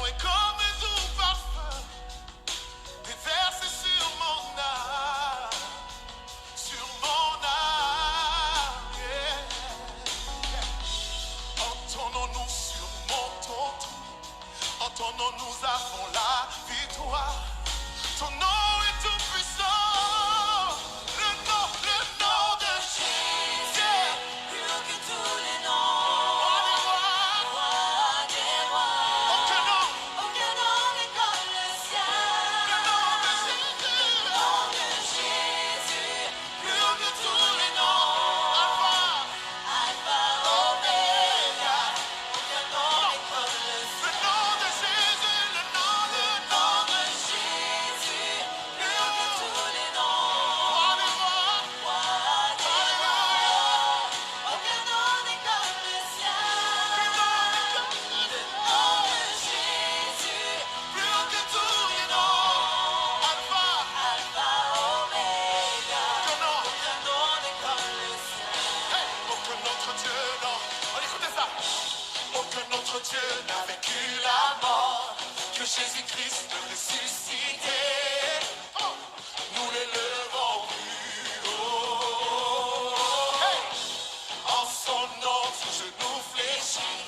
est comme un doux parfum déversé sur mon âme, yeah. Entendons-nous, surmontons tout. Entendons-nous, avons la victoire. Ton nom est tout puissant. Le nom de Jésus, yeah. Plus haut que tous les noms. Roi des rois. Aucun nom n'est comme le sien. Le nom de Jésus, plus haut que tous les noms. Alpha, Oméga. Aucun nom n'est comme le sien. Le nom de Jésus, le nom de Jésus, plus haut que tous les noms. Roi des rois. Aucun nom n'est comme le sien. Le nom de Jésus, plus haut que tous les noms. Alpha, Oméga. Aucun nom n'est comme le sien. Hey, aucun autre Dieu, non. Écoutez ça. Aucun autre Dieu n'a vaincu la mort que Jésus-Christ de ressuscité. Nous l'élevons plus haut. Hey! En son nom, tout genou fléchit.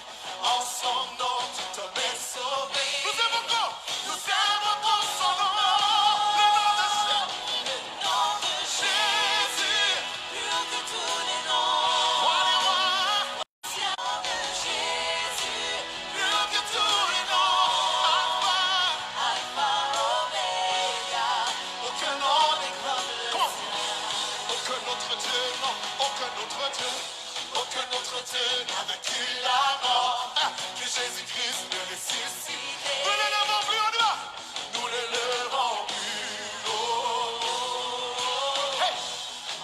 En son nom, tout homme est sauvé. Nous invoquons son nom. Le nom de Jésus, plus haut que tous les noms. Roi des rois. Jésus, plus haut que tous les noms. Alpha, Oméga. Aucun nom n'est comme le sien. Aucun autre Dieu, non, aucun autre Dieu n'a vaincu la mort que Jésus-Christ le ressuscité. Nous l'élevons plus haut, nous l'élevons plus haut. Hey!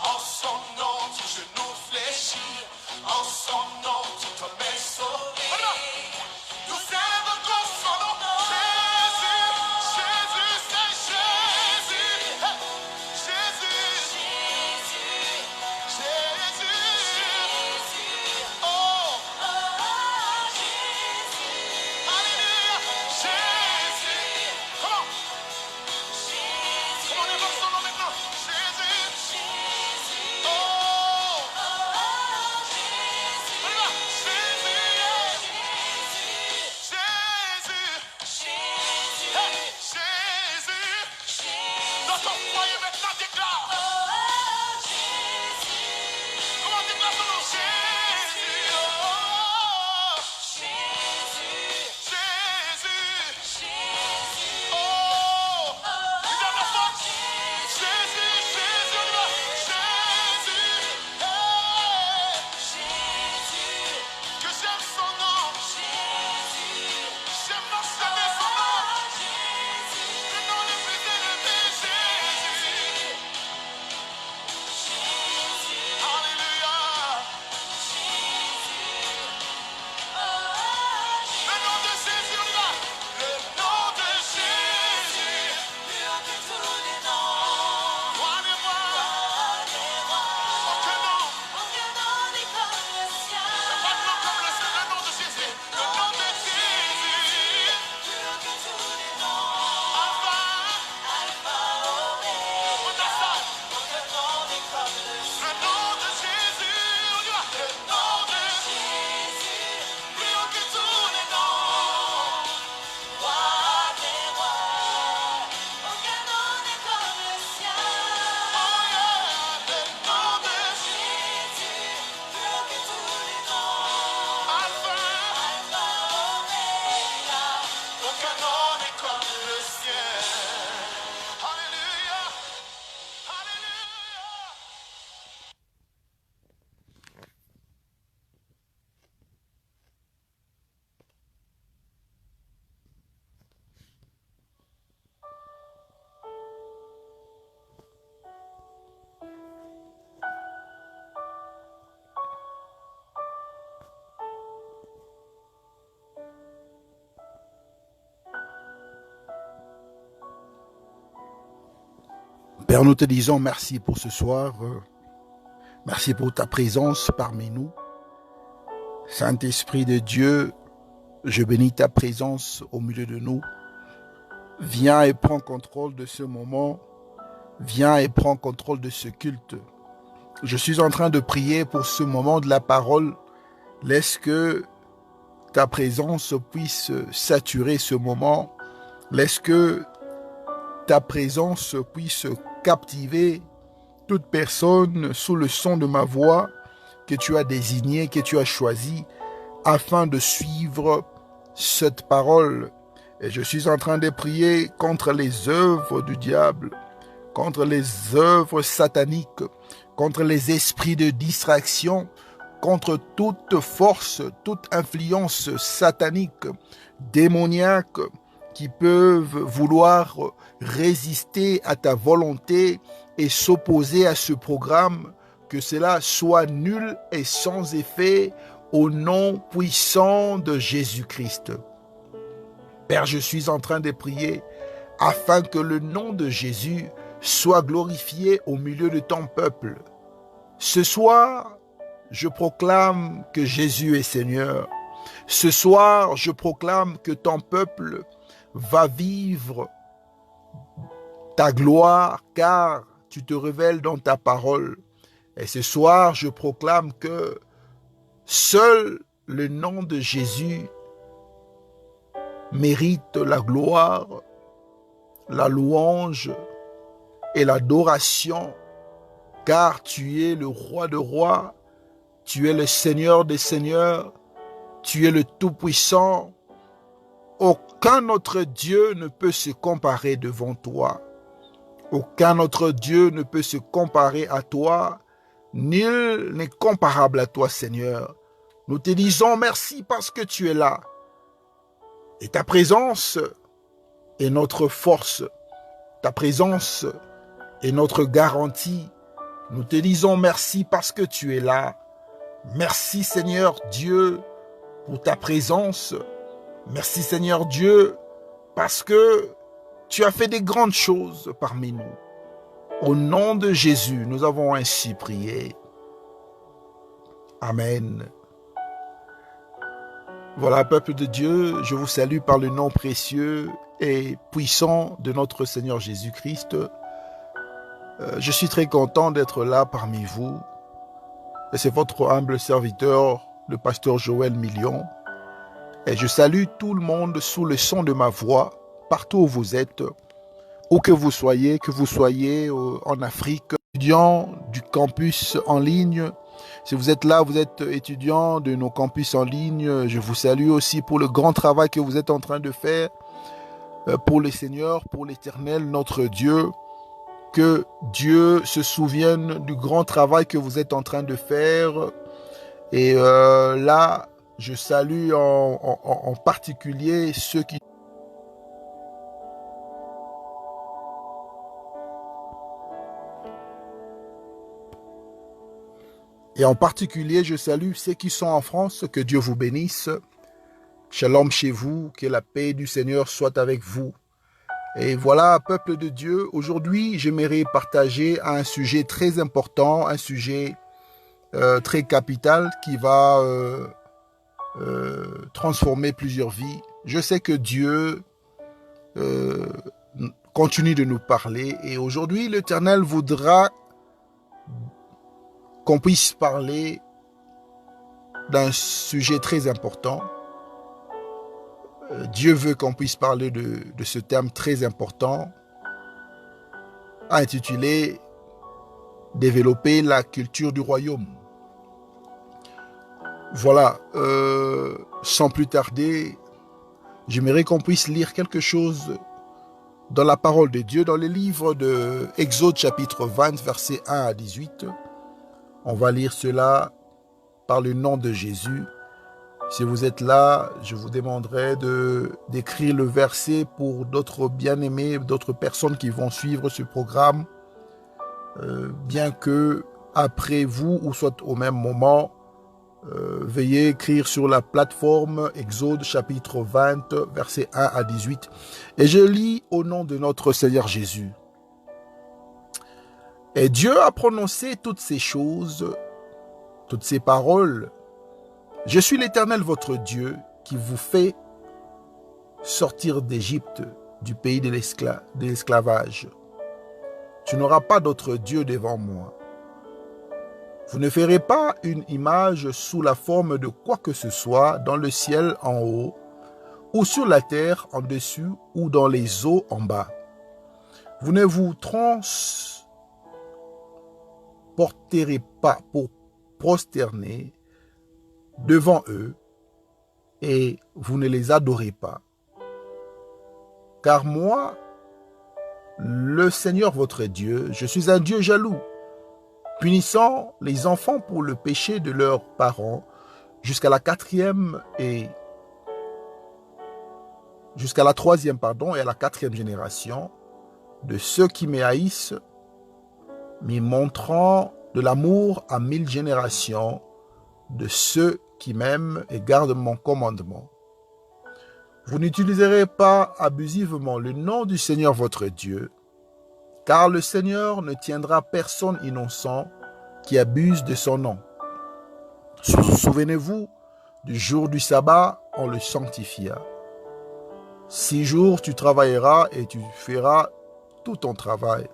En son nom, tout genou fléchit. En son nom, tout homme est sauvé. Nous invoquons son nom. Jésus, Jésus, c'est Jésus. Hey! Jésus, oh, alléluia, Jésus. Comment? Comment on évoque son nom maintenant? Jésus, oh, on y va. Jésus, hey, Jésus. Dans ton foyer maintenant, déclare. Comment déclare son nom? Jésus, oh, Jésus, oh, il donne la force. Jésus, on y va. Jésus, hey, que j'aime son nom. J'aime mentionner son nom. Le nom le plus élevé, Jésus. Alléluia. Le nom de Jésus, on y va. Le nom de Jésus, plus haut que tous les noms. Roi des rois. Aucun nom n'est comme le sien. Il n'y a pas de nom comme le sien. Le nom de Jésus. Le nom de Jésus, plus haut que tous les noms. Alpha, Oméga. On a ça. Aucun nom n'est comme le sien. Le nom de Jésus, on y va. Le nom de Jésus, plus haut que tous les noms. Roi des rois. Aucun nom n'est comme le sien. Oh yeah. Le nom de Jésus, plus haut que tous les noms. Alpha, Oméga. Aucun nom n'est comme le sien. Alléluia. Alléluia. Père, nous te disons merci pour ce soir. Merci pour ta présence parmi nous. Saint-Esprit de Dieu, Je bénis ta présence au milieu de nous. Viens et prends contrôle de ce moment. Viens et prends contrôle de ce culte. Je suis en train de prier pour ce moment de la parole. Laisse que ta présence puisse saturer ce moment. Laisse que ta présence puisse captiver toute personne sous le son de ma voix que tu as désignée, que tu as choisie afin de suivre cette parole. Et je suis en train de prier contre les œuvres du diable, contre les œuvres sataniques, contre les esprits de distraction, contre toute force, toute influence satanique, démoniaque, qui peuvent vouloir résister à ta volonté et s'opposer à ce programme, que cela soit nul et sans effet au nom puissant de Jésus-Christ. Père, je suis en train de prier afin que le nom de Jésus soit glorifié au milieu de ton peuple. Ce soir, je proclame que Jésus est Seigneur. Ce soir, je proclame que ton peuple va vivre ta gloire, car tu te révèles dans ta parole. Et ce soir, je proclame que seul le nom de Jésus mérite la gloire, la louange et l'adoration, car tu es le roi des rois, tu es le Seigneur des seigneurs, tu es le Tout-Puissant. Aucun autre Dieu ne peut se comparer devant toi. Aucun autre Dieu ne peut se comparer à toi. Nul n'est comparable à toi, Seigneur. Nous te disons merci parce que tu es là. Et ta présence est notre force. Ta présence est notre garantie. Nous te disons merci parce que tu es là. Merci, Seigneur Dieu, pour ta présence. Merci, Seigneur Dieu, parce que tu as fait des grandes choses parmi nous. Au nom de Jésus, nous avons ainsi prié. Amen. Voilà, peuple de Dieu, je vous salue par le nom précieux et puissant de notre Seigneur Jésus-Christ. Je suis très content d'être là parmi vous. Et c'est votre humble serviteur, le pasteur Joël Million. Et je salue tout le monde sous le son de ma voix, partout où vous êtes, où que vous soyez en Afrique, étudiants du campus en ligne. Si vous êtes là, vous êtes étudiants de nos campus en ligne, je vous salue aussi pour le grand travail que vous êtes en train de faire pour le Seigneur, pour l'Éternel, notre Dieu. Que Dieu se souvienne du grand travail que vous êtes en train de faire. Et là, je salue en particulier ceux qui... Et en particulier, je salue ceux qui sont en France. Que Dieu vous bénisse. Shalom chez vous. Que la paix du Seigneur soit avec vous. Et voilà, peuple de Dieu, aujourd'hui, j'aimerais partager un sujet très important, un sujet très capital qui va transformer plusieurs vies. Je sais que Dieu continue de nous parler et aujourd'hui, l'Éternel voudra qu'on puisse parler d'un sujet très important. Dieu veut qu'on puisse parler de ce terme très important, intitulé « Développer la culture du royaume ». Voilà, sans plus tarder, j'aimerais qu'on puisse lire quelque chose dans la parole de Dieu, dans le livre de Exode chapitre 20, versets 1 à 18. On va lire cela par le nom de Jésus. Si vous êtes là, je vous demanderai d'écrire le verset pour d'autres bien-aimés, d'autres personnes qui vont suivre ce programme, bien que après vous ou soit au même moment, veuillez écrire sur la plateforme Exode chapitre 20, versets 1 à 18. Et je lis au nom de notre Seigneur Jésus. Et Dieu a prononcé toutes ces choses, toutes ces paroles. Je suis l'Éternel votre Dieu qui vous fait sortir d'Égypte, du pays de l'esclavage. Tu n'auras pas d'autre Dieu devant moi. Vous ne ferez pas une image sous la forme de quoi que ce soit dans le ciel en haut, ou sur la terre en dessus, ou dans les eaux en bas. Vous ne vous transporterez pas pour prosterner devant eux, et vous ne les adorez pas. Car moi, le Seigneur votre Dieu, je suis un Dieu jaloux, punissant les enfants pour le péché de leurs parents jusqu'à la troisième et à la quatrième génération de ceux qui me haïssent, me montrant de l'amour à 1000 générations de ceux qui m'aiment et gardent mon commandement. Vous n'utiliserez pas abusivement le nom du Seigneur votre Dieu, car le Seigneur ne tiendra personne innocent qui abuse de son nom. Souvenez-vous du jour du sabbat, on le sanctifia. 6 jours tu travailleras et tu feras tout ton travail.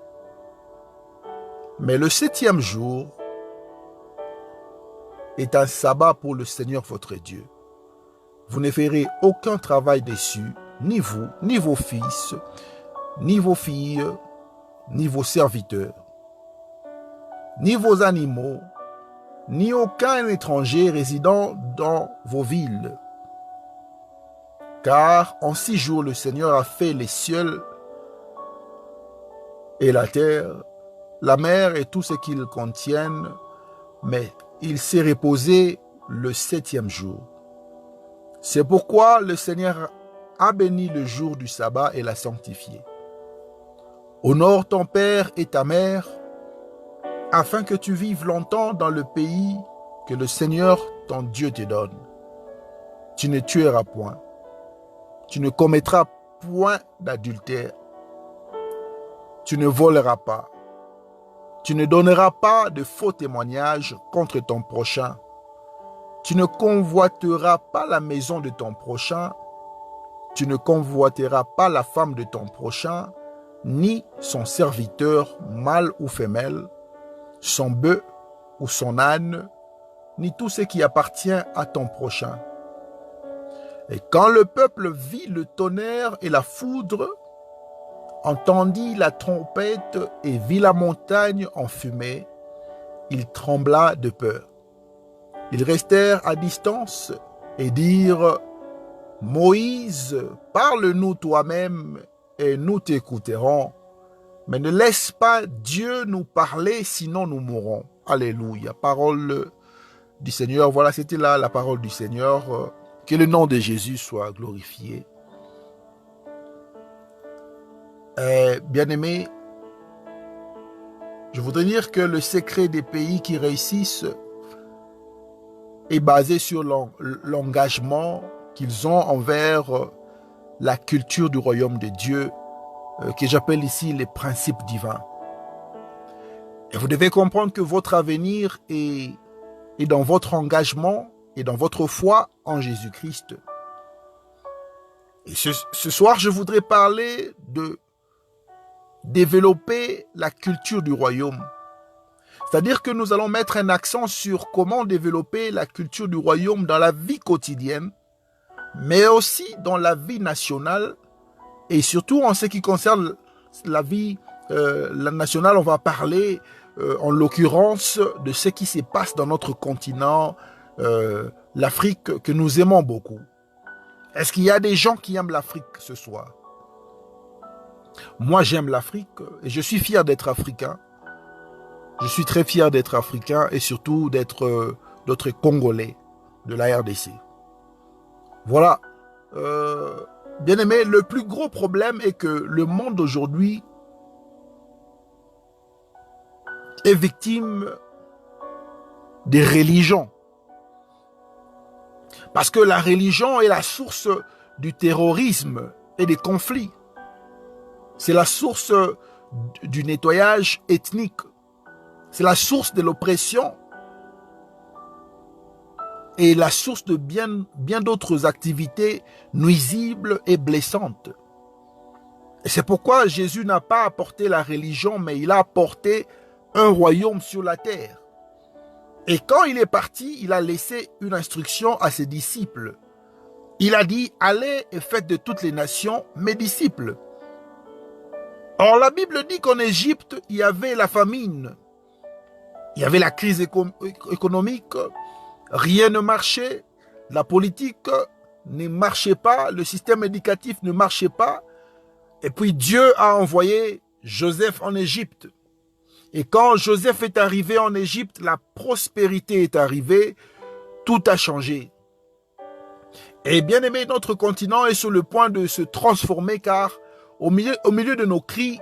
Mais le 7e jour est un sabbat pour le Seigneur votre Dieu. Vous ne ferez aucun travail dessus, ni vous, ni vos fils, ni vos filles, ni vos serviteurs, ni vos animaux, ni aucun étranger résidant dans vos villes. Car en 6 jours le Seigneur a fait les cieux et la terre, la mer et tout ce qu'ils contiennent, mais il s'est reposé le 7e jour. C'est pourquoi le Seigneur a béni le jour du sabbat et l'a sanctifié. Honore ton père et ta mère, afin que tu vives longtemps dans le pays que le Seigneur ton Dieu te donne. Tu ne tueras point. Tu ne commettras point d'adultère. Tu ne voleras pas. Tu ne donneras pas de faux témoignages contre ton prochain. Tu ne convoiteras pas la maison de ton prochain. Tu ne convoiteras pas la femme de ton prochain, ni son serviteur, mâle ou femelle, son bœuf ou son âne, ni tout ce qui appartient à ton prochain. Et quand le peuple vit le tonnerre et la foudre, entendit la trompette et vit la montagne en fumée, il trembla de peur. Ils restèrent à distance et dirent: Moïse, parle-nous toi-même et nous t'écouterons. Mais ne laisse pas Dieu nous parler, sinon nous mourrons. Alléluia. Parole du Seigneur. Voilà, c'était là la parole du Seigneur. Que le nom de Jésus soit glorifié. Bien-aimés, je voudrais dire que le secret des pays qui réussissent est basé sur l'engagement qu'ils ont envers la culture du royaume de Dieu, que j'appelle ici les principes divins. Et vous devez comprendre que votre avenir est dans votre engagement et dans votre foi en Jésus-Christ. Et ce soir, je voudrais parler de développer la culture du royaume. C'est-à-dire que nous allons mettre un accent sur comment développer la culture du royaume dans la vie quotidienne, mais aussi dans la vie nationale, et surtout en ce qui concerne la vie nationale. On va parler en l'occurrence de ce qui se passe dans notre continent, l'Afrique que nous aimons beaucoup. Est-ce qu'il y a des gens qui aiment l'Afrique ce soir? Moi, j'aime l'Afrique et je suis fier d'être africain. Je suis très fier d'être africain et surtout d'être Congolais de la RDC. Voilà. Bien aimé, le plus gros problème est que le monde aujourd'hui est victime des religions. Parce que la religion est la source du terrorisme et des conflits. C'est la source du nettoyage ethnique. C'est la source de l'oppression. et la source de bien d'autres activités nuisibles et blessantes. Et c'est pourquoi Jésus n'a pas apporté la religion, mais il a apporté un royaume sur la terre. Et quand il est parti, il a laissé une instruction à ses disciples. Il a dit, allez et faites de toutes les nations mes disciples. Or, la Bible dit qu'en Égypte, il y avait la famine. Il y avait la crise économique. Rien ne marchait. La politique ne marchait pas. Le système éducatif ne marchait pas. Et puis Dieu a envoyé Joseph en Égypte. Et quand Joseph est arrivé en Égypte, la prospérité est arrivée. Tout a changé. Et bien aimé, notre continent est sur le point de se transformer car au milieu de nos cris,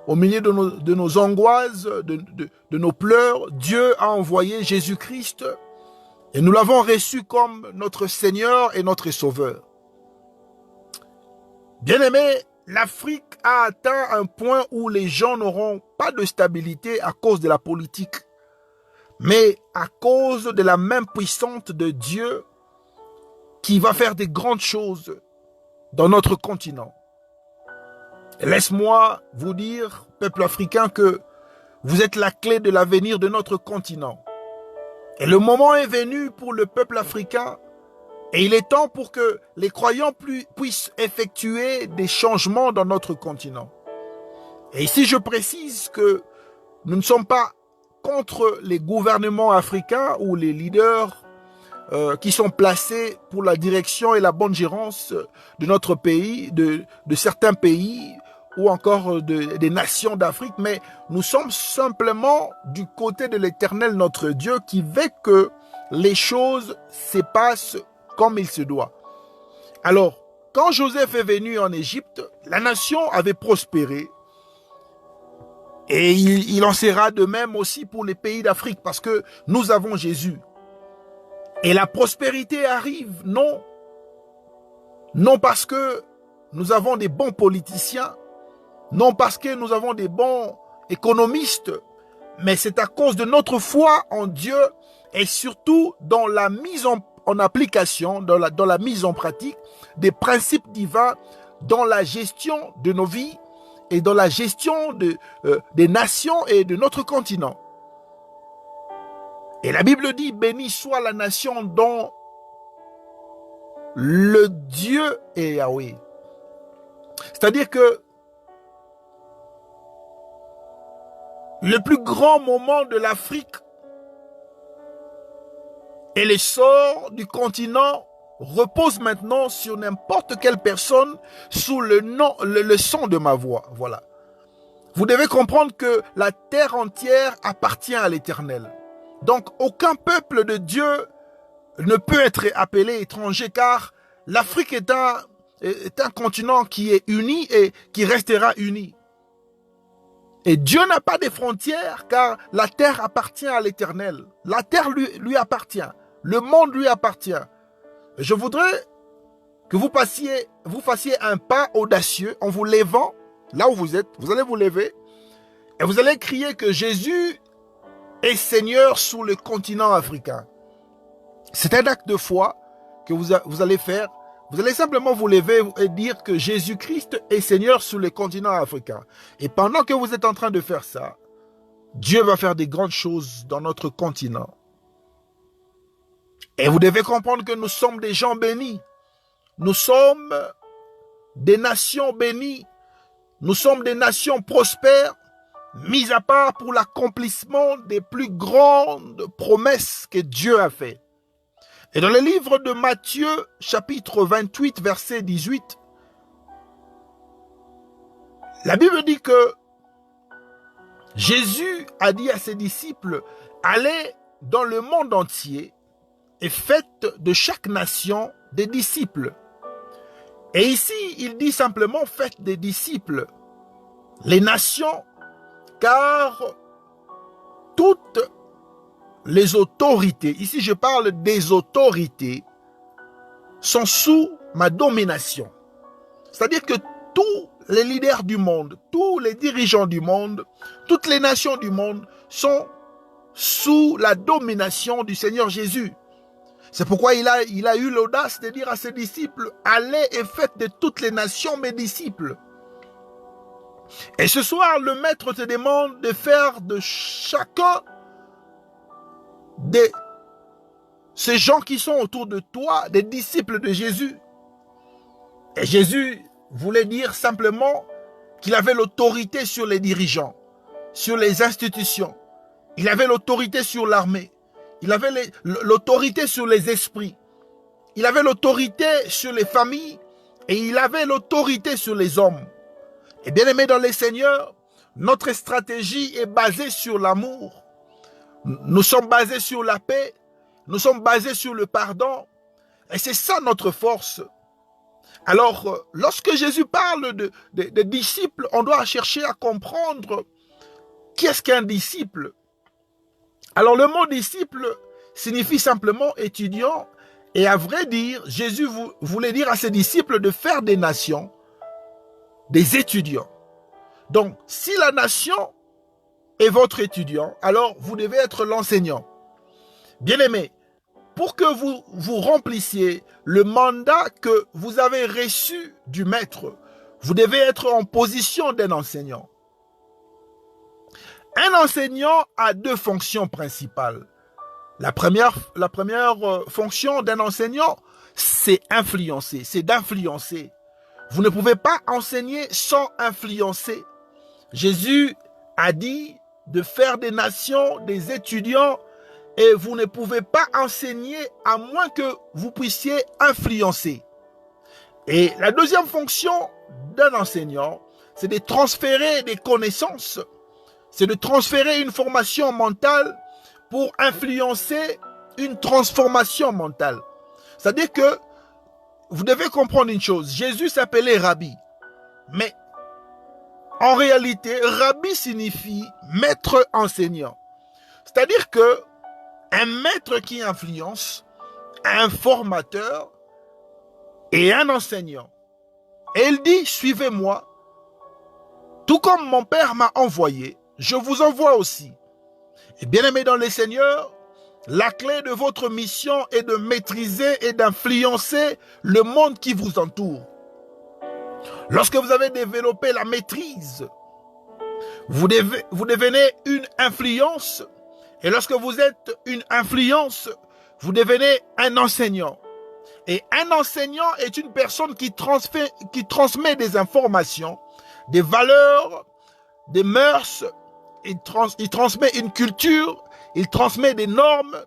au milieu de nos angoisses, de nos pleurs, Dieu a envoyé Jésus-Christ et nous l'avons reçu comme notre Seigneur et notre Sauveur. Bien aimé, l'Afrique a atteint un point où les gens n'auront pas de stabilité à cause de la politique, mais à cause de la main puissante de Dieu qui va faire des grandes choses dans notre continent. Laisse-moi vous dire, peuple africain, que vous êtes la clé de l'avenir de notre continent. Et le moment est venu pour le peuple africain et il est temps pour que les croyants puissent effectuer des changements dans notre continent. Et ici, je précise que nous ne sommes pas contre les gouvernements africains ou les leaders qui sont placés pour la direction et la bonne gérance de notre pays, de certains pays ou encore des nations d'Afrique, mais nous sommes simplement du côté de l'Éternel notre Dieu qui veut que les choses se passent comme il se doit. Alors, quand Joseph est venu en Égypte, la nation avait prospéré et il en sera de même aussi pour les pays d'Afrique parce que nous avons Jésus. Et la prospérité arrive, non parce que nous avons des bons politiciens, non parce que nous avons des bons économistes, mais c'est à cause de notre foi en Dieu et surtout dans la mise en application, dans la mise en pratique des principes divins dans la gestion de nos vies et dans la gestion des nations et de notre continent. Et la Bible dit, béni soit la nation dont le Dieu est Yahweh. C'est-à-dire que le plus grand moment de l'Afrique et l'essor du continent repose maintenant sur n'importe quelle personne sous le son de ma voix. Voilà. Vous devez comprendre que la terre entière appartient à l'Éternel. Donc, aucun peuple de Dieu ne peut être appelé étranger car l'Afrique est un continent qui est uni et qui restera uni. Et Dieu n'a pas de frontières car la terre appartient à l'Éternel. La terre lui appartient. Le monde lui appartient. Je voudrais que vous fassiez un pas audacieux en vous levant là où vous êtes. Vous allez vous lever et vous allez crier que Jésus est Seigneur sur le continent africain. C'est un acte de foi que vous allez faire. Vous allez simplement vous lever et dire que Jésus-Christ est Seigneur sur le continent africain. Et pendant que vous êtes en train de faire ça, Dieu va faire des grandes choses dans notre continent. Et vous devez comprendre que nous sommes des gens bénis. Nous sommes des nations bénies. Nous sommes des nations prospères, mises à part pour l'accomplissement des plus grandes promesses que Dieu a fait. Et dans le livre de Matthieu, chapitre 28, verset 18, la Bible dit que Jésus a dit à ses disciples, allez dans le monde entier et faites de chaque nation des disciples. Et ici, il dit simplement, faites des disciples, les nations, car toutes les autorités, ici je parle des autorités, sont sous ma domination. C'est-à-dire que tous les leaders du monde, tous les dirigeants du monde, toutes les nations du monde sont sous la domination du Seigneur Jésus. C'est pourquoi il a eu l'audace de dire à ses disciples, allez et faites de toutes les nations mes disciples. Et ce soir, le Maître te demande de faire de chacun de ces gens qui sont autour de toi des disciples de Jésus. Et Jésus voulait dire simplement qu'il avait l'autorité sur les dirigeants, sur les institutions. Il avait l'autorité sur l'armée. Il avait l'autorité sur les esprits. Il avait l'autorité sur les familles et il avait l'autorité sur les hommes. Et bien aimés dans les Seigneurs, notre stratégie est basée sur l'amour. Nous sommes basés sur la paix. Nous sommes basés sur le pardon. Et c'est ça notre force. Alors, lorsque Jésus parle de disciples, on doit chercher à comprendre qu'est-ce qu'un disciple. Alors, le mot disciple signifie simplement étudiant. Et à vrai dire, Jésus voulait dire à ses disciples de faire des nations des étudiants. Donc, si la nation est votre étudiant, alors vous devez être l'enseignant. Bien-aimé, pour que vous remplissiez le mandat que vous avez reçu du maître, vous devez être en position d'un enseignant. Un enseignant a deux fonctions principales. La première fonction d'un enseignant, c'est influencer, c'est d'influencer. Vous ne pouvez pas enseigner sans influencer. Jésus a dit de faire des nations, des étudiants, et vous ne pouvez pas enseigner à moins que vous puissiez influencer. Et la deuxième fonction d'un enseignant, c'est de transférer des connaissances, c'est de transférer une formation mentale pour influencer une transformation mentale. C'est-à-dire que vous devez comprendre une chose, Jésus s'appelait Rabbi, mais en réalité, Rabbi signifie maître enseignant. C'est-à-dire que un maître qui influence, un formateur et un enseignant. Et il dit, suivez-moi, tout comme mon Père m'a envoyé, je vous envoie aussi. Et bien aimés dans les Seigneurs, la clé de votre mission est de maîtriser et d'influencer le monde qui vous entoure. Lorsque vous avez développé la maîtrise, vous devenez une influence. Et lorsque vous êtes une influence, vous devenez un enseignant. Et un enseignant est une personne qui transmet des informations, des valeurs, des mœurs. Il transmet une culture, il transmet des normes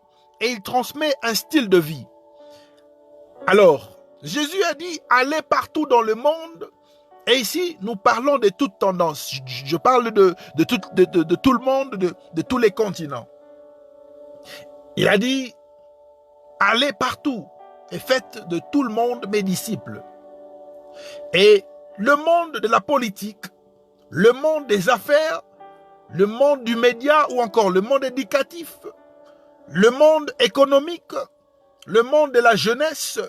et il transmet un style de vie. Alors, Jésus a dit, allez partout dans le monde. Et ici, nous parlons de toute tendance. Je parle de tout le monde, de tous les continents. Il a dit, allez partout et faites de tout le monde mes disciples. Et le monde de la politique, le monde des affaires, le monde du média ou encore le monde éducatif, le monde économique, le monde de la jeunesse,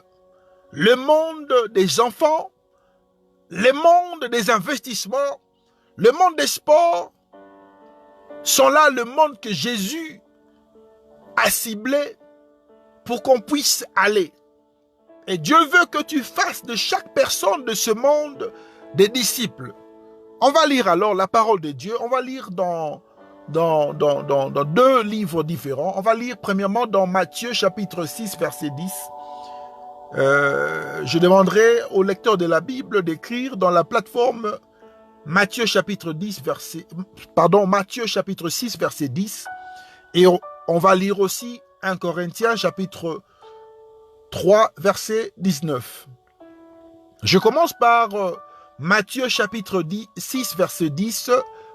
le monde des enfants, le monde des investissements, le monde des sports, sont là le monde que Jésus a ciblé pour qu'on puisse aller. Et Dieu veut que tu fasses de chaque personne de ce monde des disciples. On va lire alors la parole de Dieu. On va lire dans deux livres différents. On va lire premièrement dans Matthieu chapitre 6 verset 10. Je demanderai au lecteur de la Bible d'écrire dans la plateforme Matthieu chapitre 6 verset 10. Et on va lire aussi 1 Corinthiens chapitre 3 verset 19. Je commence par Matthieu chapitre 6 verset 10.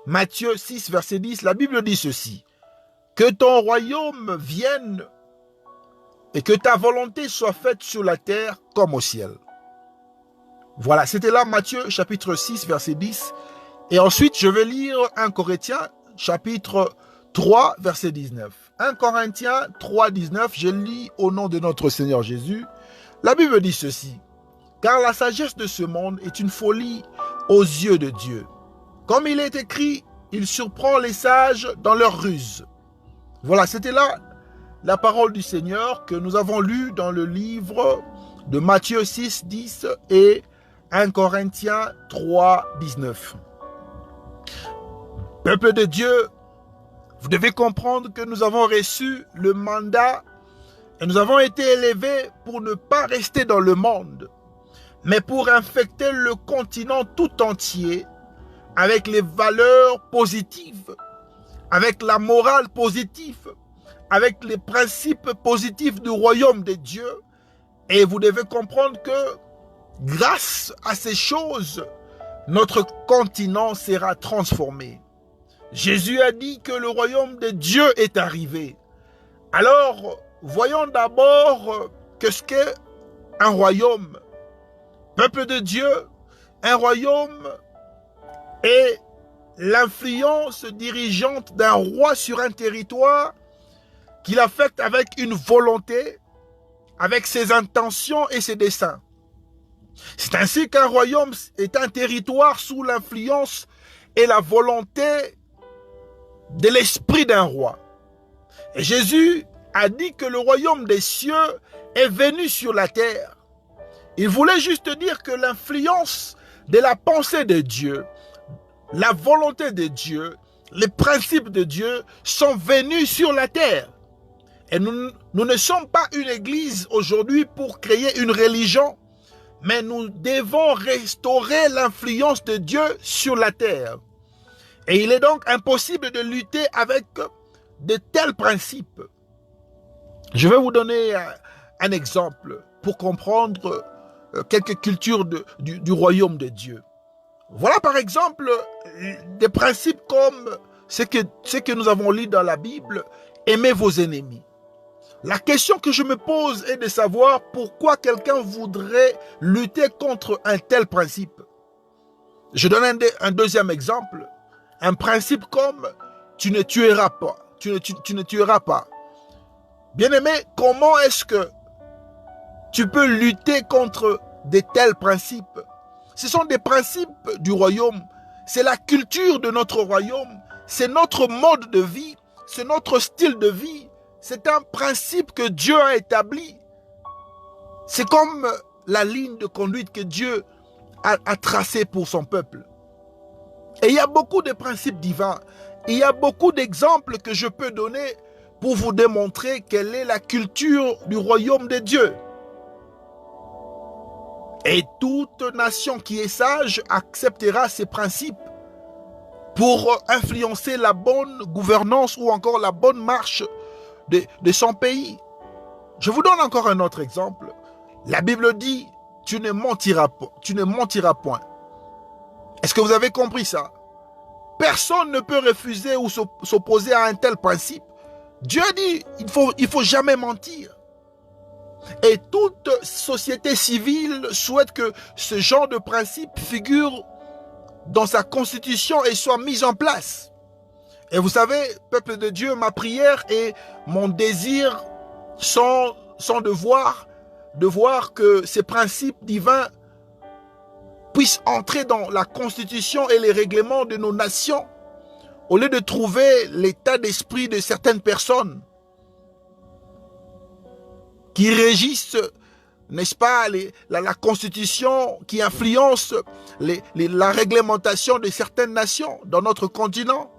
Matthieu 6 verset 10, la Bible dit ceci. Que ton royaume vienne et que ta volonté soit faite sur la terre comme au ciel. Voilà, c'était là Matthieu chapitre 6 verset 10. Et ensuite, je vais lire 1 Corinthiens chapitre 3 verset 19. 1 Corinthiens 3 19, je lis au nom de notre Seigneur Jésus. La Bible dit ceci. Car la sagesse de ce monde est une folie aux yeux de Dieu. Comme il est écrit, il surprend les sages dans leur ruse. Voilà, c'était là la parole du Seigneur que nous avons lue dans le livre de Matthieu 6, 10 et 1 Corinthiens 3, 19. Peuple de Dieu, vous devez comprendre que nous avons reçu le mandat et nous avons été élevés pour ne pas rester dans le monde, mais pour infecter le continent tout entier avec les valeurs positives, avec la morale positive, avec les principes positifs du royaume de Dieu. Et vous devez comprendre que grâce à ces choses, notre continent sera transformé. Jésus a dit que le royaume de Dieu est arrivé. Alors, voyons d'abord ce qu'est un royaume. Peuple de Dieu, un royaume est l'influence dirigeante d'un roi sur un territoire qu'il affecte avec une volonté, avec ses intentions et ses desseins. C'est ainsi qu'un royaume est un territoire sous l'influence et la volonté de l'esprit d'un roi. Et Jésus a dit que le royaume des cieux est venu sur la terre. Il voulait juste dire que l'influence de la pensée de Dieu, la volonté de Dieu, les principes de Dieu sont venus sur la terre. Et nous ne sommes pas une église aujourd'hui pour créer une religion, mais nous devons restaurer l'influence de Dieu sur la terre. Et il est donc impossible de lutter avec de tels principes. Je vais vous donner un exemple pour comprendre quelques cultures du royaume de Dieu. Voilà par exemple des principes comme ce que nous avons lu dans la Bible, aimez vos ennemis. La question que je me pose est de savoir pourquoi quelqu'un voudrait lutter contre un tel principe. Je donne un deuxième exemple. Un principe comme tu ne tueras pas. Tu ne tueras pas. Bien-aimé, comment est-ce que tu peux lutter contre de tels principes? Ce sont des principes du royaume. C'est la culture de notre royaume. C'est notre mode de vie. C'est notre style de vie. C'est un principe que Dieu a établi. C'est comme la ligne de conduite que Dieu a tracée pour son peuple. Et il y a beaucoup de principes divins. Il y a beaucoup d'exemples que je peux donner pour vous démontrer quelle est la culture du royaume de Dieu. Et toute nation qui est sage acceptera ces principes pour influencer la bonne gouvernance ou encore la bonne marche de son pays. Je vous donne encore un autre exemple. La Bible dit, tu ne mentiras point. Est-ce que vous avez compris ça? Personne ne peut refuser ou s'opposer à un tel principe. Dieu dit, il faut jamais mentir. Et toute société civile souhaite que ce genre de principe figure dans sa constitution et soit mis en place. Et vous savez, peuple de Dieu, ma prière et mon désir sont de voir que ces principes divins puissent entrer dans la constitution et les règlements de nos nations, au lieu de trouver l'état d'esprit de certaines personnes qui régissent, n'est-ce pas, la constitution, qui influence la réglementation de certaines nations dans notre continent.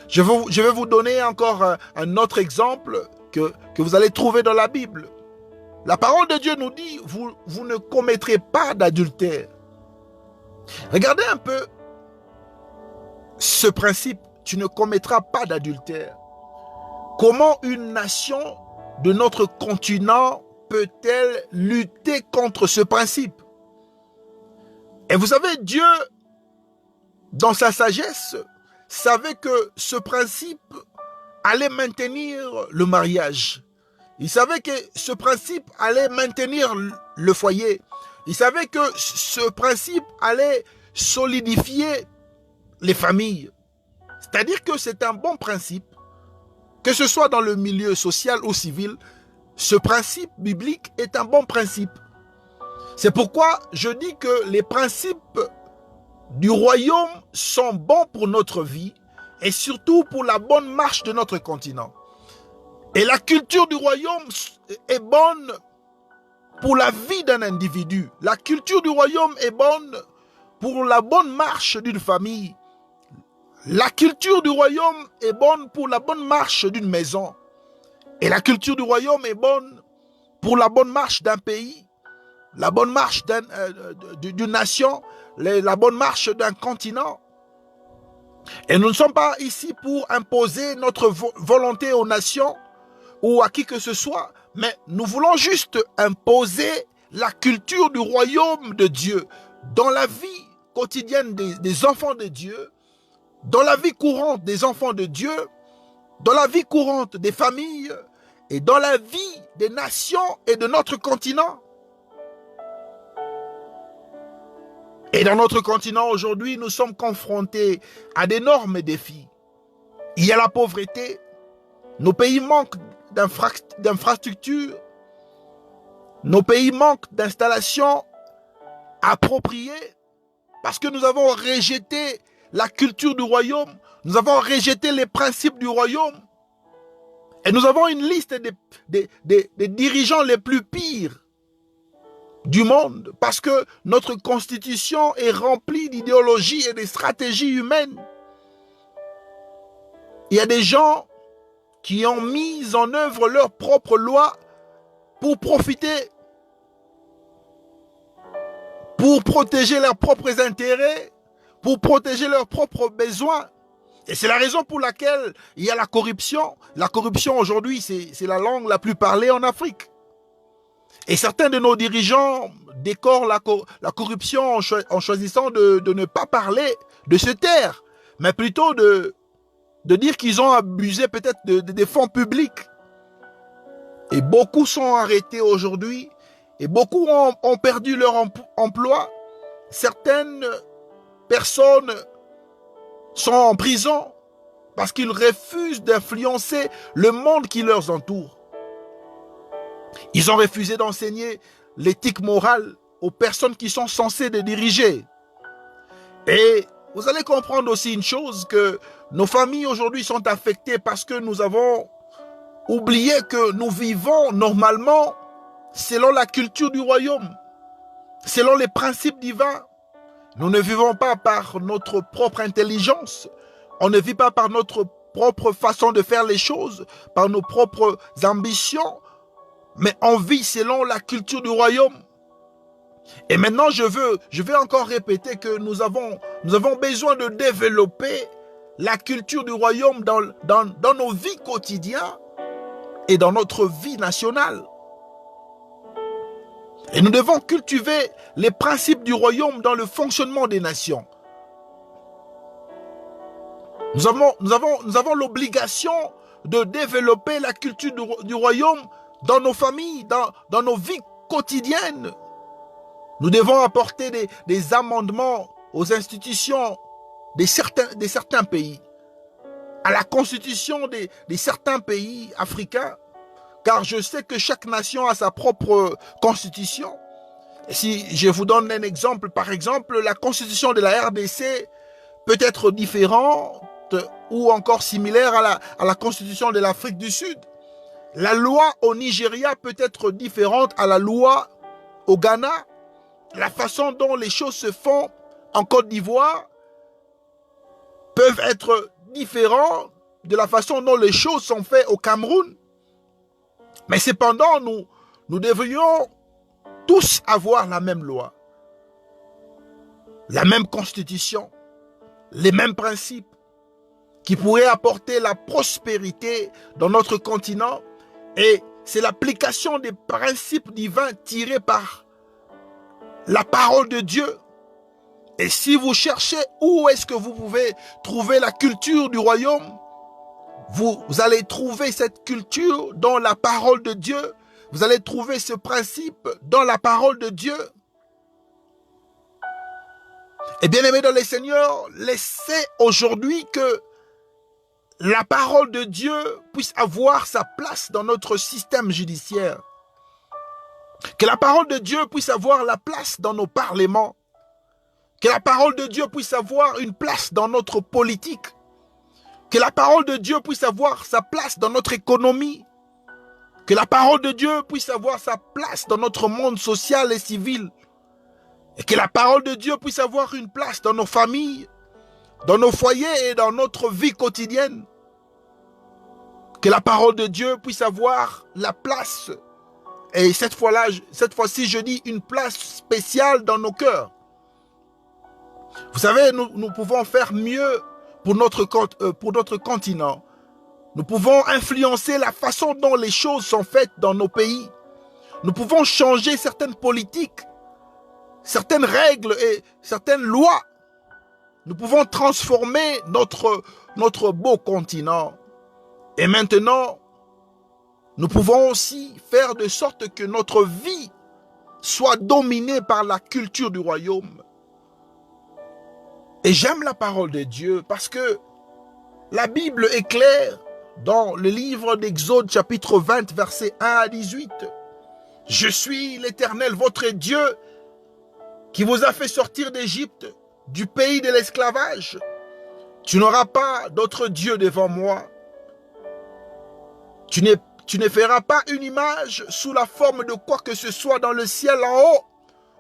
Je vais vous donner encore un autre exemple que vous allez trouver dans la Bible. La parole de Dieu nous dit, vous ne commettrez pas d'adultère. Regardez un peu ce principe, tu ne commettras pas d'adultère. Comment une nation de notre continent peut-elle lutter contre ce principe? Et vous savez, Dieu, dans sa sagesse, savait que ce principe allait maintenir le mariage. Il savait que ce principe allait maintenir le foyer. Il savait que ce principe allait solidifier les familles. C'est-à-dire que c'est un bon principe, que ce soit dans le milieu social ou civil, ce principe biblique est un bon principe. C'est pourquoi je dis que les principes du royaume sont bons pour notre vie et surtout pour la bonne marche de notre continent. Et la culture du royaume est bonne pour la vie d'un individu. La culture du royaume est bonne pour la bonne marche d'une famille. La culture du royaume est bonne pour la bonne marche d'une maison. Et la culture du royaume est bonne pour la bonne marche d'un pays, la bonne marche d'une nation, la bonne marche d'un continent. Et nous ne sommes pas ici pour imposer notre volonté aux nations ou à qui que ce soit, mais nous voulons juste imposer la culture du royaume de Dieu dans la vie quotidienne des enfants de Dieu, dans la vie courante des enfants de Dieu, dans la vie courante des familles et dans la vie des nations et de notre continent. Et dans notre continent aujourd'hui, nous sommes confrontés à d'énormes défis. Il y a la pauvreté, nos pays manquent d'infrastructures, nos pays manquent d'installations appropriées parce que nous avons rejeté la culture du royaume, nous avons rejeté les principes du royaume et nous avons une liste des dirigeants les plus pires du monde parce que notre constitution est remplie d'idéologies et de stratégies humaines. Il y a des gens qui ont mis en œuvre leurs propres lois pour profiter, pour protéger leurs propres intérêts, pour protéger leurs propres besoins. Et c'est la raison pour laquelle il y a la corruption. La corruption aujourd'hui, c'est la langue la plus parlée en Afrique. Et certains de nos dirigeants décorent la corruption en choisissant de ne pas parler, de se taire, mais plutôt de dire qu'ils ont abusé peut-être des fonds publics. Et beaucoup sont arrêtés aujourd'hui et beaucoup ont perdu leur emploi. Certaines personnes sont en prison parce qu'ils refusent d'influencer le monde qui leur entoure. Ils ont refusé d'enseigner l'éthique morale aux personnes qui sont censées les diriger. Et vous allez comprendre aussi une chose, que nos familles aujourd'hui sont affectées parce que nous avons oublié que nous vivons normalement selon la culture du royaume, selon les principes divins. Nous ne vivons pas par notre propre intelligence, on ne vit pas par notre propre façon de faire les choses, par nos propres ambitions, mais on vit selon la culture du royaume. Et maintenant, je vais encore répéter que nous avons besoin de développer la culture du royaume dans nos vies quotidiennes et dans notre vie nationale. Et nous devons cultiver les principes du royaume dans le fonctionnement des nations. Nous avons l'obligation de développer la culture du royaume dans nos familles, dans nos vies quotidiennes. Nous devons apporter des amendements aux institutions de certains pays, à la constitution de certains pays africains, car je sais que chaque nation a sa propre constitution. Et si je vous donne un exemple, par exemple, la constitution de la RDC peut être différente ou encore similaire à la constitution de l'Afrique du Sud. La loi au Nigeria peut être différente à la loi au Ghana. La façon dont les choses se font en Côte d'Ivoire peuvent être différentes de la façon dont les choses sont faites au Cameroun. Mais cependant, nous devrions tous avoir la même loi, la même constitution, les mêmes principes qui pourraient apporter la prospérité dans notre continent. Et c'est l'application des principes divins tirés par la parole de Dieu. Et si vous cherchez où est-ce que vous pouvez trouver la culture du royaume, vous allez trouver cette culture dans la parole de Dieu. Vous allez trouver ce principe dans la parole de Dieu. Et bien aimés dans le Seigneur, laissez aujourd'hui que la parole de Dieu puisse avoir sa place dans notre système judiciaire. Que la parole de Dieu puisse avoir la place dans nos parlements. Que la parole de Dieu puisse avoir une place dans notre politique. Que la parole de Dieu puisse avoir sa place dans notre économie. Que la parole de Dieu puisse avoir sa place dans notre monde social et civil. Et que la parole de Dieu puisse avoir une place dans nos familles, dans nos foyers et dans notre vie quotidienne. Que la parole de Dieu puisse avoir la place. Et cette fois-ci, je dis une place spéciale dans nos cœurs. Vous savez, nous pouvons faire mieux pour notre continent. Nous pouvons influencer la façon dont les choses sont faites dans nos pays. Nous pouvons changer certaines politiques, certaines règles et certaines lois. Nous pouvons transformer notre beau continent. Et maintenant, nous pouvons aussi faire de sorte que notre vie soit dominée par la culture du royaume. Et j'aime la parole de Dieu parce que la Bible est claire dans le livre d'Exode chapitre 20 versets 1 à 18. Je suis l'Éternel, votre Dieu, qui vous a fait sortir d'Égypte, du pays de l'esclavage. Tu n'auras pas d'autre Dieu devant moi. Tu ne feras pas une image sous la forme de quoi que ce soit dans le ciel en haut,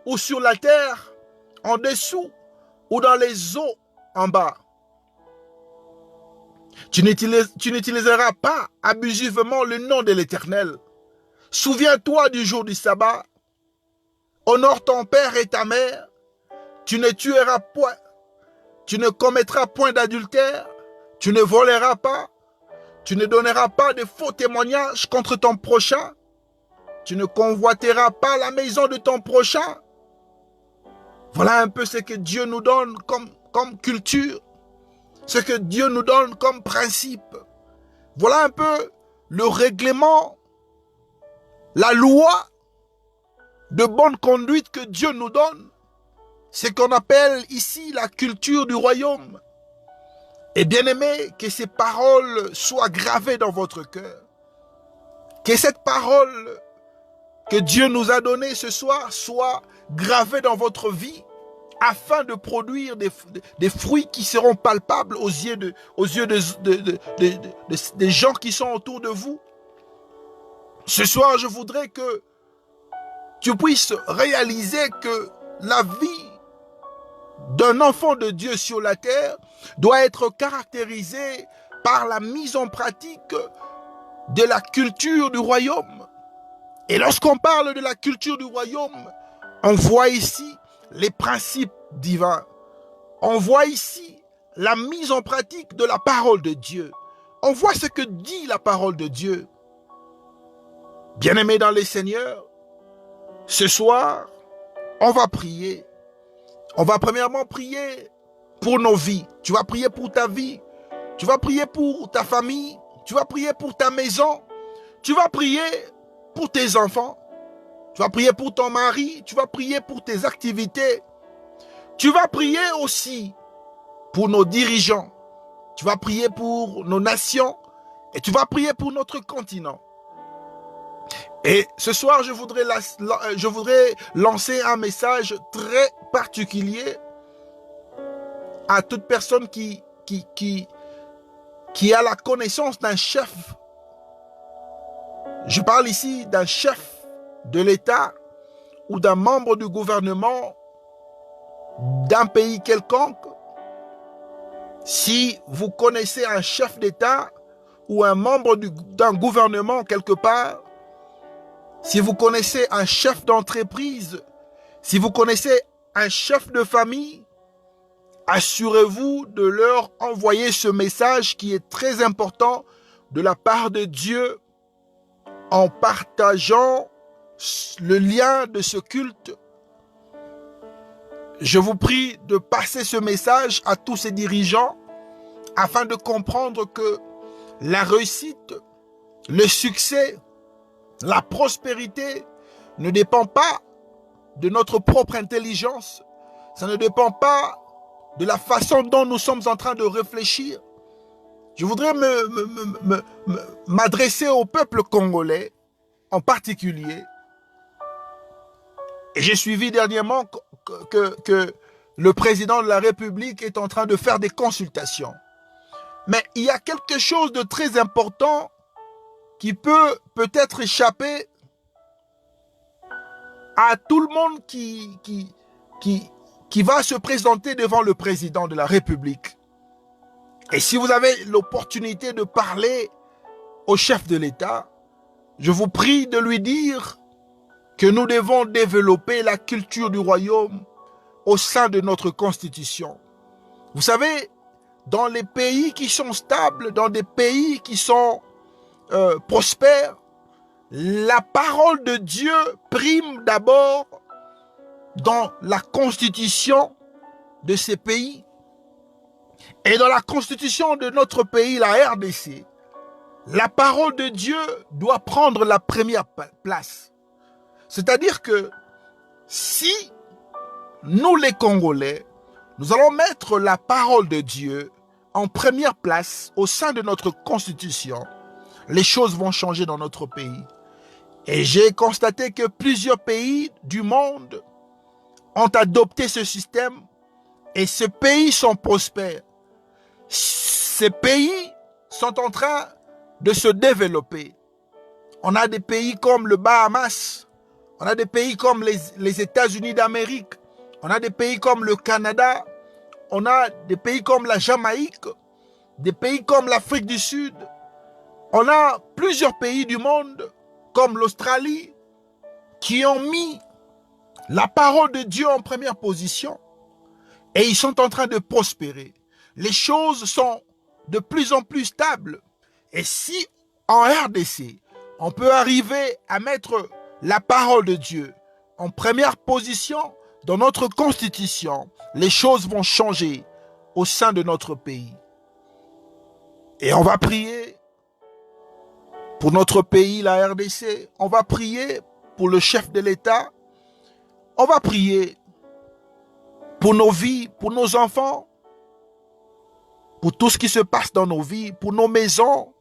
ou sur la terre en dessous, ou dans les eaux en bas. Tu n'utiliseras pas abusivement le nom de l'Éternel. Souviens-toi du jour du sabbat. Honore ton père et ta mère. Tu ne tueras point. Tu ne commettras point d'adultère. Tu ne voleras pas. Tu ne donneras pas de faux témoignages contre ton prochain. Tu ne convoiteras pas la maison de ton prochain. Voilà un peu ce que Dieu nous donne comme culture. Ce que Dieu nous donne comme principe. Voilà un peu le règlement, la loi de bonne conduite que Dieu nous donne. Ce qu'on appelle ici la culture du royaume. Et bien aimé, que ces paroles soient gravées dans votre cœur. Que cette parole que Dieu nous a donnée ce soir soit gravée dans votre vie afin de produire des fruits qui seront palpables aux yeux des gens qui sont autour de vous. Ce soir, je voudrais que tu puisses réaliser que la vie d'un enfant de Dieu sur la terre doit être caractérisée par la mise en pratique de la culture du royaume. Et lorsqu'on parle de la culture du royaume, on voit ici les principes divins. On voit ici la mise en pratique de la parole de Dieu. On voit ce que dit la parole de Dieu. Bien-aimés dans les Seigneurs, ce soir, on va prier. On va premièrement prier pour nos vies. Tu vas prier pour ta vie. Tu vas prier pour ta famille. Tu vas prier pour ta maison. Tu vas prier pour tes enfants. Tu vas prier pour ton mari. Tu vas prier pour tes activités. Tu vas prier aussi pour nos dirigeants. Tu vas prier pour nos nations. Et tu vas prier pour notre continent. Et ce soir, je voudrais lancer un message très particulier à toute personne qui a la connaissance d'un chef. Je parle ici d'un chef de l'État ou d'un membre du gouvernement d'un pays quelconque. Si vous connaissez un chef d'État ou un membre d'un gouvernement quelque part, si vous connaissez un chef d'entreprise, si vous connaissez un chef de famille, assurez-vous de leur envoyer ce message qui est très important de la part de Dieu en partageant le lien de ce culte. Je vous prie de passer ce message à tous ces dirigeants afin de comprendre que la réussite, le succès, la prospérité ne dépend pas de notre propre intelligence. Ça ne dépend pas de la façon dont nous sommes en train de réfléchir. Je voudrais m'adresser au peuple congolais en particulier. Et j'ai suivi dernièrement que le président de la République est en train de faire des consultations. Mais il y a quelque chose de très important qui peut peut-être échapper à tout le monde qui va se présenter devant le président de la République. Et si vous avez l'opportunité de parler au chef de l'État, je vous prie de lui dire que nous devons développer la culture du royaume au sein de notre constitution. Vous savez, dans les pays qui sont stables, dans des pays qui sont prospères, la parole de Dieu prime d'abord dans la constitution de ces pays. Et dans la constitution de notre pays, la RDC, la parole de Dieu doit prendre la première place. C'est-à-dire que si nous les Congolais, nous allons mettre la parole de Dieu en première place au sein de notre constitution, les choses vont changer dans notre pays. Et j'ai constaté que plusieurs pays du monde ont adopté ce système et ces pays sont prospères. Ces pays sont en train de se développer. On a des pays comme le Bahamas, on a des pays comme les États-Unis d'Amérique, on a des pays comme le Canada, on a des pays comme la Jamaïque, des pays comme l'Afrique du Sud. On a plusieurs pays du monde comme l'Australie qui ont mis la parole de Dieu en première position et ils sont en train de prospérer. Les choses sont de plus en plus stables. Et si en RDC, on peut arriver à mettre la parole de Dieu en première position dans notre constitution, les choses vont changer au sein de notre pays. Et on va prier pour notre pays, la RDC. On va prier pour le chef de l'État. On va prier pour nos vies, pour nos enfants, pour tout ce qui se passe dans nos vies, pour nos maisons.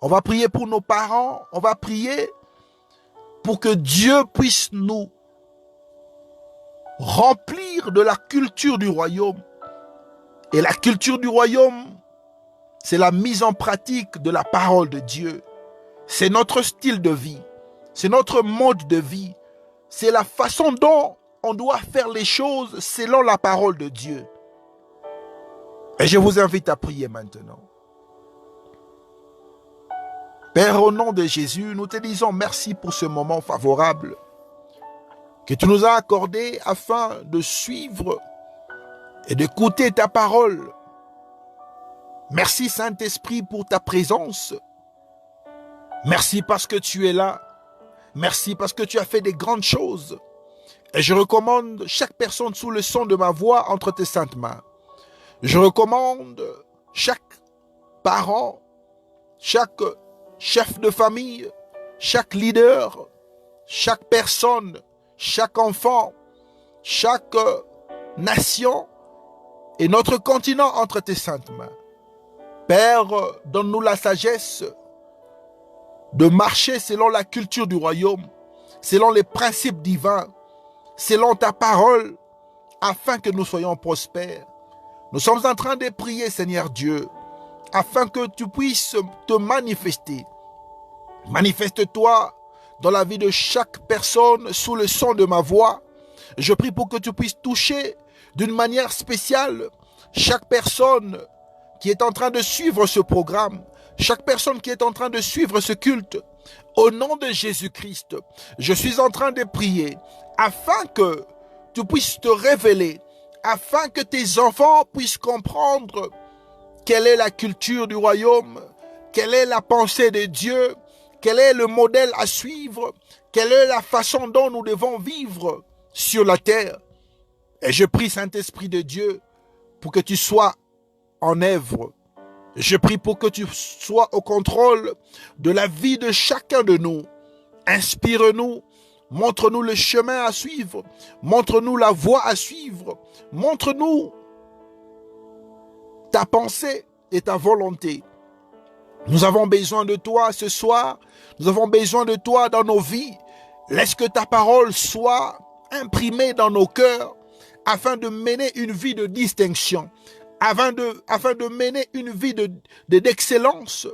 On va prier pour nos parents. On va prier pour que Dieu puisse nous remplir de la culture du royaume. Et la culture du royaume, c'est la mise en pratique de la parole de Dieu. C'est notre style de vie. C'est notre mode de vie. C'est la façon dont on doit faire les choses selon la parole de Dieu. Et je vous invite à prier maintenant. Père, au nom de Jésus, nous te disons merci pour ce moment favorable que tu nous as accordé afin de suivre et d'écouter ta parole. Merci Saint-Esprit pour ta présence. Merci parce que tu es là. Merci parce que tu as fait des grandes choses. Et je recommande chaque personne sous le son de ma voix entre tes saintes mains. Je recommande chaque parent, chaque chef de famille, chaque leader, chaque personne, chaque enfant, chaque nation et notre continent entre tes saintes mains. Père, donne-nous la sagesse de marcher selon la culture du royaume, selon les principes divins, selon ta parole, afin que nous soyons prospères. Nous sommes en train de prier, Seigneur Dieu, afin que tu puisses te manifester. Manifeste-toi dans la vie de chaque personne sous le son de ma voix. Je prie pour que tu puisses toucher d'une manière spéciale chaque personne qui est en train de suivre ce programme, chaque personne qui est en train de suivre ce culte. Au nom de Jésus-Christ, je suis en train de prier afin que tu puisses te révéler, afin que tes enfants puissent comprendre quelle est la culture du royaume, quelle est la pensée de Dieu, quel est le modèle à suivre, quelle est la façon dont nous devons vivre sur la terre. Et je prie, Saint-Esprit de Dieu, pour que tu sois en œuvre. Je prie pour que tu sois au contrôle de la vie de chacun de nous. Inspire-nous, montre-nous le chemin à suivre, montre-nous la voie à suivre, montre-nous ta pensée et ta volonté. Nous avons besoin de toi ce soir, nous avons besoin de toi dans nos vies. Laisse que ta parole soit imprimée dans nos cœurs afin de mener une vie de distinction, afin de mener une vie d'excellence,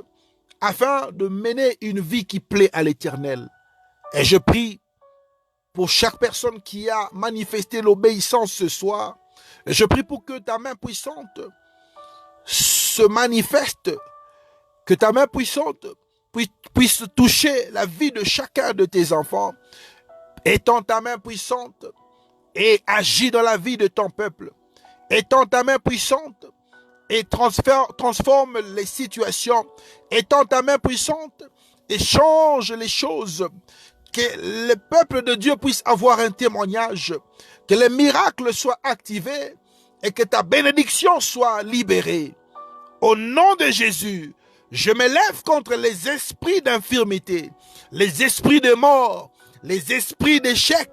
afin de mener une vie qui plaît à l'Éternel. Et je prie pour chaque personne qui a manifesté l'obéissance ce soir. Et je prie pour que ta main puissante se manifeste, que ta main puissante puisse toucher la vie de chacun de tes enfants. Étends ta main puissante et agis dans la vie de ton peuple. Étends ta main puissante et transforme les situations. Étends ta main puissante et change les choses. Que le peuple de Dieu puisse avoir un témoignage. Que les miracles soient activés et que ta bénédiction soit libérée. Au nom de Jésus, je me lève contre les esprits d'infirmité, les esprits de mort, les esprits d'échec,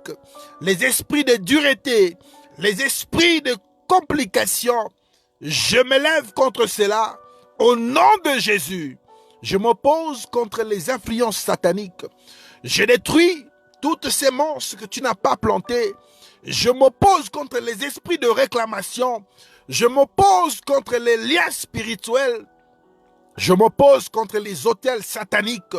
les esprits de dureté, les esprits de complications. Je me lève contre cela au nom de Jésus. Je m'oppose contre les influences sataniques. Je détruis toutes ces monstres que tu n'as pas plantées. Je m'oppose contre les esprits de réclamation. Je m'oppose contre les liens spirituels. Je m'oppose contre les autels sataniques,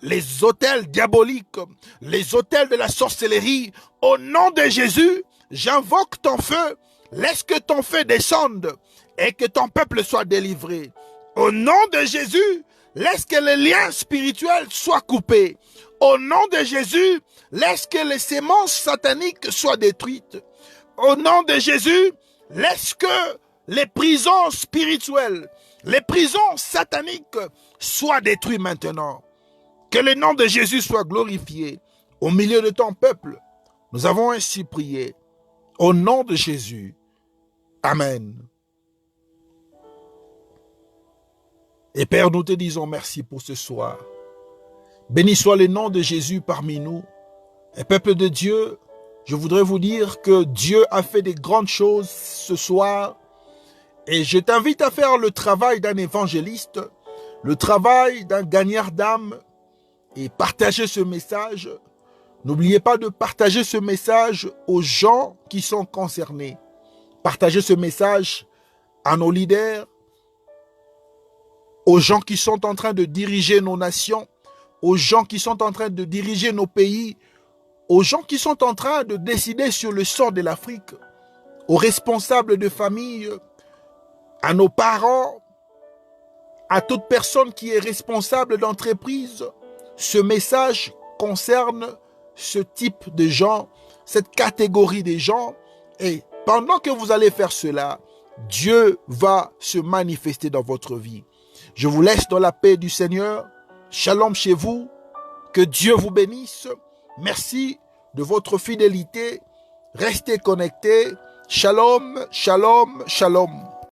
les autels diaboliques, les autels de la sorcellerie. Au nom de Jésus, j'invoque ton feu. Laisse que ton feu descende et que ton peuple soit délivré. Au nom de Jésus, laisse que les liens spirituels soient coupés. Au nom de Jésus, laisse que les sémences sataniques soient détruites. Au nom de Jésus, laisse que les prisons spirituelles, les prisons sataniques soient détruites maintenant. Que le nom de Jésus soit glorifié au milieu de ton peuple. Nous avons ainsi prié. Au nom de Jésus. Amen. Et Père, nous te disons merci pour ce soir. Béni soit le nom de Jésus parmi nous. Et peuple de Dieu, je voudrais vous dire que Dieu a fait des grandes choses ce soir. Et je t'invite à faire le travail d'un évangéliste, le travail d'un gagnant d'âme et partager ce message. N'oubliez pas de partager ce message aux gens qui sont concernés. Partagez ce message à nos leaders, aux gens qui sont en train de diriger nos nations, aux gens qui sont en train de diriger nos pays, aux gens qui sont en train de décider sur le sort de l'Afrique, aux responsables de famille, à nos parents, à toute personne qui est responsable d'entreprise. Ce message concerne ce type de gens, cette catégorie de gens. Et pendant que vous allez faire cela, Dieu va se manifester dans votre vie. Je vous laisse dans la paix du Seigneur. Shalom chez vous. Que Dieu vous bénisse. Merci de votre fidélité. Restez connectés. Shalom, shalom, shalom.